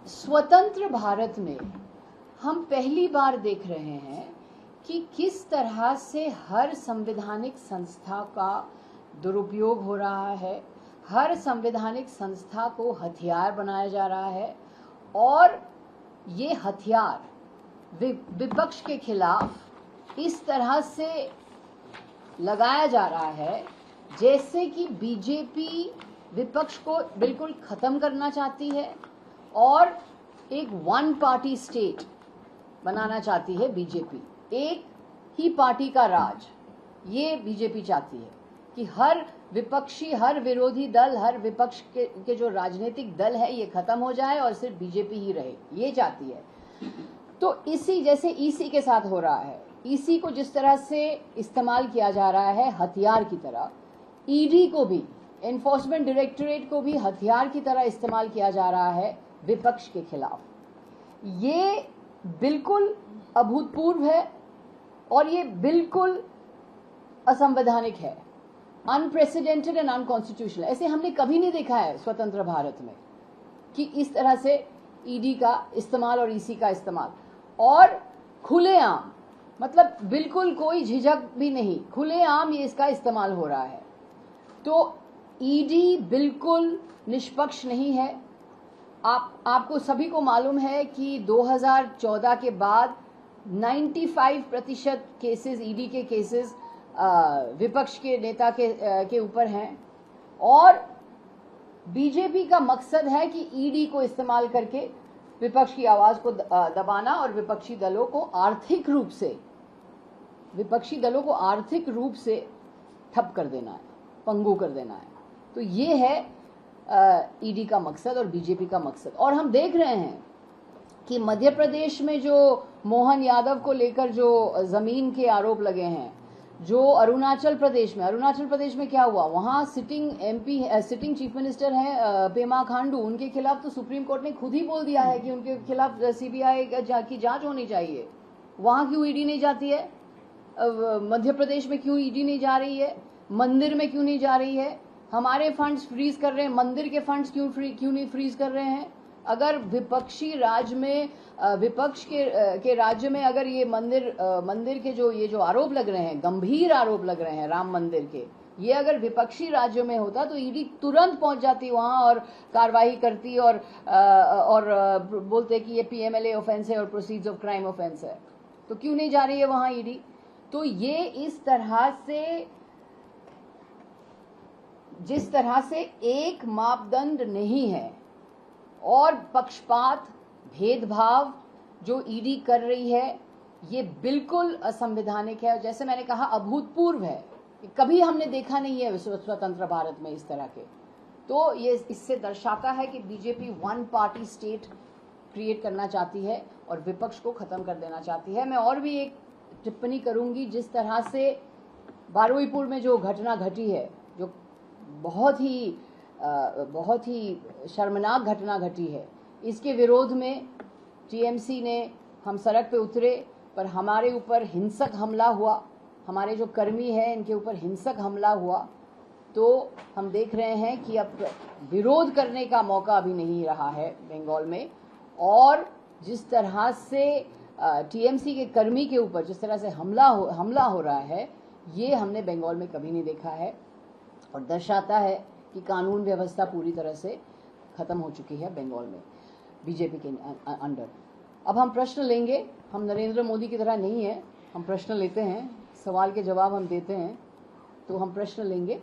स्वतंत्र भारत में हम पहली बार देख रहे हैं कि किस तरह से हर संवैधानिक संस्था का दुरुपयोग हो रहा है, हर संवैधानिक संस्था को हथियार बनाया जा रहा है और ये हथियार विपक्ष के खिलाफ इस तरह से लगाया जा रहा है जैसे कि बीजेपी विपक्ष को बिल्कुल खत्म करना चाहती है और एक वन पार्टी स्टेट बनाना चाहती है बीजेपी, एक ही पार्टी का राज ये बीजेपी चाहती है कि हर विपक्षी, हर विरोधी दल, हर विपक्ष के जो राजनीतिक दल है ये खत्म हो जाए और सिर्फ बीजेपी ही रहे, ये चाहती है। तो इसी जैसे ईसी के साथ हो रहा है, ईसी को जिस तरह से इस्तेमाल किया जा रहा है हथियार की तरह, ईडी को भी, एनफोर्समेंट डायरेक्टरेट को भी हथियार की तरह इस्तेमाल किया जा रहा है विपक्ष के खिलाफ। ये बिल्कुल अभूतपूर्व है और ये बिल्कुल असंवैधानिक है, अनप्रेसिडेंटेड एंड अनकॉन्स्टिट्यूशनल। ऐसे हमने कभी नहीं देखा है स्वतंत्र भारत में कि इस तरह से ईडी का इस्तेमाल और ईसी का इस्तेमाल, और खुलेआम, मतलब बिल्कुल कोई झिझक भी नहीं, खुलेआम ये इसका इस्तेमाल हो रहा है। तो ईडी बिल्कुल निष्पक्ष नहीं है। आपको सभी को मालूम है कि 2014 के बाद 95% केसेस, ईडी के केसेस विपक्ष के नेता के ऊपर हैं और बीजेपी का मकसद है कि ईडी को इस्तेमाल करके विपक्ष की आवाज को दबाना और विपक्षी दलों को आर्थिक रूप से ठप कर देना है, पंगु कर देना है। तो ये है ईडी का मकसद और बीजेपी का मकसद। और हम देख रहे हैं कि मध्य प्रदेश में जो मोहन यादव को लेकर जो जमीन के आरोप लगे हैं, जो अरुणाचल प्रदेश में क्या हुआ, वहां सिटिंग चीफ मिनिस्टर हैं पेमा खांडू, उनके खिलाफ तो सुप्रीम कोर्ट ने खुद ही बोल दिया है कि उनके खिलाफ सीबीआई की जांच होनी चाहिए। वहां क्यों ईडी नहीं जाती है? मध्य प्रदेश में क्यों ईडी नहीं जा रही है? मंदिर में क्यों नहीं जा रही है? हमारे फंड्स फ्रीज कर रहे हैं, मंदिर के फंड्स क्यों नहीं फ्रीज कर रहे हैं? अगर विपक्षी राज्य में, विपक्ष के राज्य में अगर ये मंदिर के जो आरोप लग रहे हैं, गंभीर आरोप लग रहे हैं राम मंदिर के, ये अगर विपक्षी राज्यों में होता तो ईडी तुरंत पहुंच जाती वहां और कार्रवाई करती और बोलते कि ये पीएमएलए ऑफेंस है और प्रोसीड्स ऑफ क्राइम ऑफेंस है। तो क्यों नहीं जा रही है वहां ईडी? तो ये इस तरह से, जिस तरह से एक मापदंड नहीं है और पक्षपात, भेदभाव जो ईडी कर रही है, ये बिल्कुल असंवैधानिक है। जैसे मैंने कहा, अभूतपूर्व है, कभी हमने देखा नहीं है स्वतंत्र भारत में इस तरह के। तो ये इससे दर्शाता है कि BJP one party state create करना चाहती है और विपक्ष को खत्म कर देना चाहती है। मैं और भी एक टिप्पणी करूंगी, जिस तरह से बारुईपुर में जो घटना घटी है, जो बहुत ही शर्मनाक घटना घटी है, इसके विरोध में टीएमसी ने, हम सड़क पे उतरे, पर हमारे ऊपर हिंसक हमला हुआ, हमारे जो कर्मी हैं इनके ऊपर हिंसक हमला हुआ। तो हम देख रहे हैं कि अब विरोध करने का मौका अभी नहीं रहा है बंगाल में, और जिस तरह से टीएमसी के कर्मी के ऊपर जिस तरह से हमला हो रहा है, ये हमने बंगाल में कभी नहीं देखा है और दर्शाता है कि कानून व्यवस्था पूरी तरह से खत्म हो चुकी है बंगाल में बीजेपी के अंडर। अब हम प्रश्न लेंगे, हम नरेंद्र मोदी की तरह नहीं है, हम प्रश्न लेते हैं, सवाल के जवाब हम देते हैं, तो हम प्रश्न लेंगे।